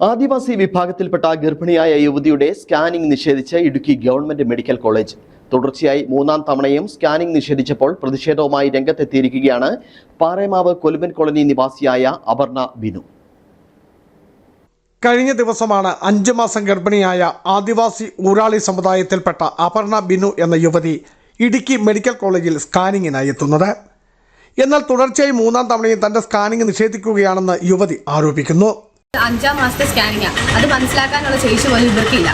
ആദിവാസി വിഭാഗത്തിൽപ്പെട്ട ഗർഭിണിയായ യുവതിയുടെ സ്കാനിംഗ് നിഷേധിച്ച് ഇടുക്കി ഗവൺമെന്റ് മെഡിക്കൽ കോളേജ്. തുടർച്ചയായി മൂന്നാം തവണയും സ്കാനിംഗ് നിഷേധിച്ചപ്പോൾ പ്രതിഷേധവുമായി രംഗത്തെത്തിയിരിക്കുകയാണ് പാറേമാവ് കൊലുമ്പൻ കോളനി നിവാസിയായ അപർണ ബിനു. കഴിഞ്ഞ ദിവസമാണ് 5 മാസം ഗർഭിണിയായ ആദിവാസി ഊരാളി സമുദായത്തിൽപ്പെട്ട അപർണ ബിനു എന്ന യുവതി ഇടുക്കി മെഡിക്കൽ കോളേജിൽ സ്കാനിങ്ങിനായി എത്തുന്നത്. എന്നാൽ തുടർച്ചയായി മൂന്നാം തവണയും തന്റെ സ്കാനിംഗ് നിഷേധിക്കുകയാണെന്ന് യുവതി ആരോപിക്കുന്നു. 5 മാസത്തെ സ്കാനിങ്ങാണ്, അത് മനസ്സിലാക്കാനുള്ള ശേഷി പോലും ഇവർക്കില്ല.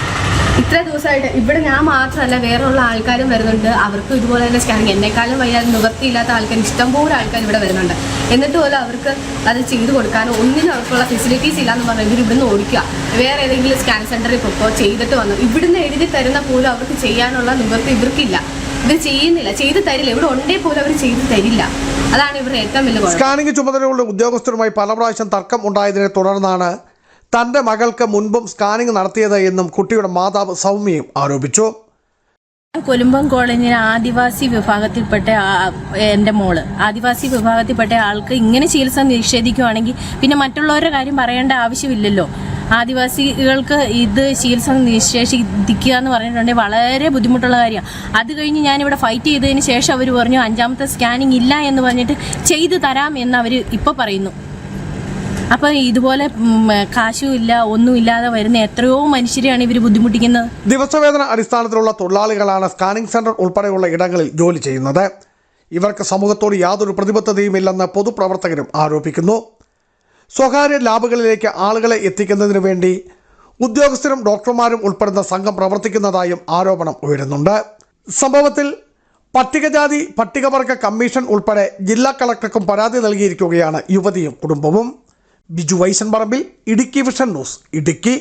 ഇത്ര ദിവസമായിട്ട് ഇവിടെ ഞാൻ മാത്രമല്ല വേറെയുള്ള ആൾക്കാരും വരുന്നുണ്ട്. അവർക്ക് ഇതുപോലെ തന്നെ സ്കാനിങ്, എന്നെക്കാളും വയ്യാതെ നിവൃത്തിയില്ലാത്ത ആൾക്കാർ ഇഷ്ടംപോലെ ആൾക്കാർ ഇവിടെ വരുന്നുണ്ട്. എന്നിട്ട് പോലും അവർക്ക് അത് ചെയ്തു കൊടുക്കാനോ ഒന്നിനും അവർക്കുള്ള ഫെസിലിറ്റീസ് ഇല്ലയെന്ന് പറഞ്ഞാൽ ഇവർ ഇവിടുന്ന് ഓടിക്കുക. വേറെ ഏതെങ്കിലും സ്കാൻ സെന്ററിൽ പോയിക്കോ, ചെയ്തിട്ട് വന്നു. ഇവിടുന്ന് എഴുതി തരുന്ന പോലും അവർക്ക് ചെയ്യാനുള്ള നിവൃത്തി ഇവർക്കില്ല. ഇവർ ചെയ്യുന്നില്ല, ചെയ്തു തരില്ല. ഇവിടെ ഉണ്ടേ പോലും അവർ ചെയ്തു തരില്ല. അതാണ് ഇവരുടെ ഏറ്റവും വലിയ കുഴപ്പം. സ്കാനിംഗ് ചുമതലയുള്ള ഉദ്യോഗസ്ഥരുമായി പല പ്രാവശ്യം തർക്കം ഉണ്ടായതിനെ തുടർന്നാണ് തന്റെ മകൾക്ക് മുൻപും സ്കാനിംഗ് നടത്തിയത് എന്നും കുട്ടിയുടെ മാതാവ് സൗമ്യയും ആരോപിച്ചു. കൊലുമ്പൻ കോളനിയിൽ ആദിവാസി വിഭാഗത്തിൽപ്പെട്ട എൻ്റെ മോള്, ആദിവാസി വിഭാഗത്തിൽപ്പെട്ട ആൾക്ക് ഇങ്ങനെ ചികിത്സ നിഷേധിക്കുകയാണെങ്കിൽ പിന്നെ മറ്റുള്ളവരുടെ കാര്യം പറയേണ്ട ആവശ്യമില്ലല്ലോ. ആദിവാസികൾക്ക് ഇത് ചികിത്സ നിഷേധിക്കുക എന്ന് പറഞ്ഞിട്ടുണ്ടെങ്കിൽ വളരെ ബുദ്ധിമുട്ടുള്ള കാര്യമാണ്. അത് കഴിഞ്ഞ് ഞാനിവിടെ ഫൈറ്റ് ചെയ്തതിന് ശേഷം അവർ പറഞ്ഞു 5ാമത്തെ സ്കാനിങ് ഇല്ല എന്ന് പറഞ്ഞിട്ട് ചെയ്തു തരാം എന്ന് അവർ ഇപ്പോൾ പറയുന്നു. അപ്പോൾ ഇതുപോലെ കാശും ഇല്ല, ഒന്നുമില്ലാതെ വരുന്ന എത്രയോ മനുഷ്യരെയാണ് ഇവർ ബുദ്ധിമുട്ടിക്കുന്നത്. ദിവസവേതന അടിസ്ഥാനത്തിലുള്ള തൊഴിലാളികളാണ് സ്കാനിംഗ് സെന്റർ ഉൾപ്പെടെയുള്ള ഇടങ്ങളിൽ ജോലി ചെയ്യുന്നത്. ഇവർക്ക് സമൂഹത്തോട് യാതൊരു പ്രതിബദ്ധതയുമില്ലെന്ന് പൊതുപ്രവർത്തകരും ആരോപിക്കുന്നു. സ്വകാര്യ ലാബുകളിലേക്ക് ആളുകളെ എത്തിക്കുന്നതിനു വേണ്ടി ഉദ്യോഗസ്ഥരും ഡോക്ടർമാരും ഉൾപ്പെടുന്ന സംഘം പ്രവർത്തിക്കുന്നതായും ആരോപണം ഉയരുന്നുണ്ട്. സംഭവത്തിൽ പട്ടികജാതി പട്ടികവർഗ കമ്മീഷൻ ഉൾപ്പെടെ ജില്ലാ കളക്ടർക്കും പരാതി നൽകിയിരിക്കുകയാണ് യുവതിയും കുടുംബവും. ബിജു വൈശൻ പറമ്പിൽ, ഇടുക്കി വിഷൻ ന്യൂസ്, ഇടുക്കി.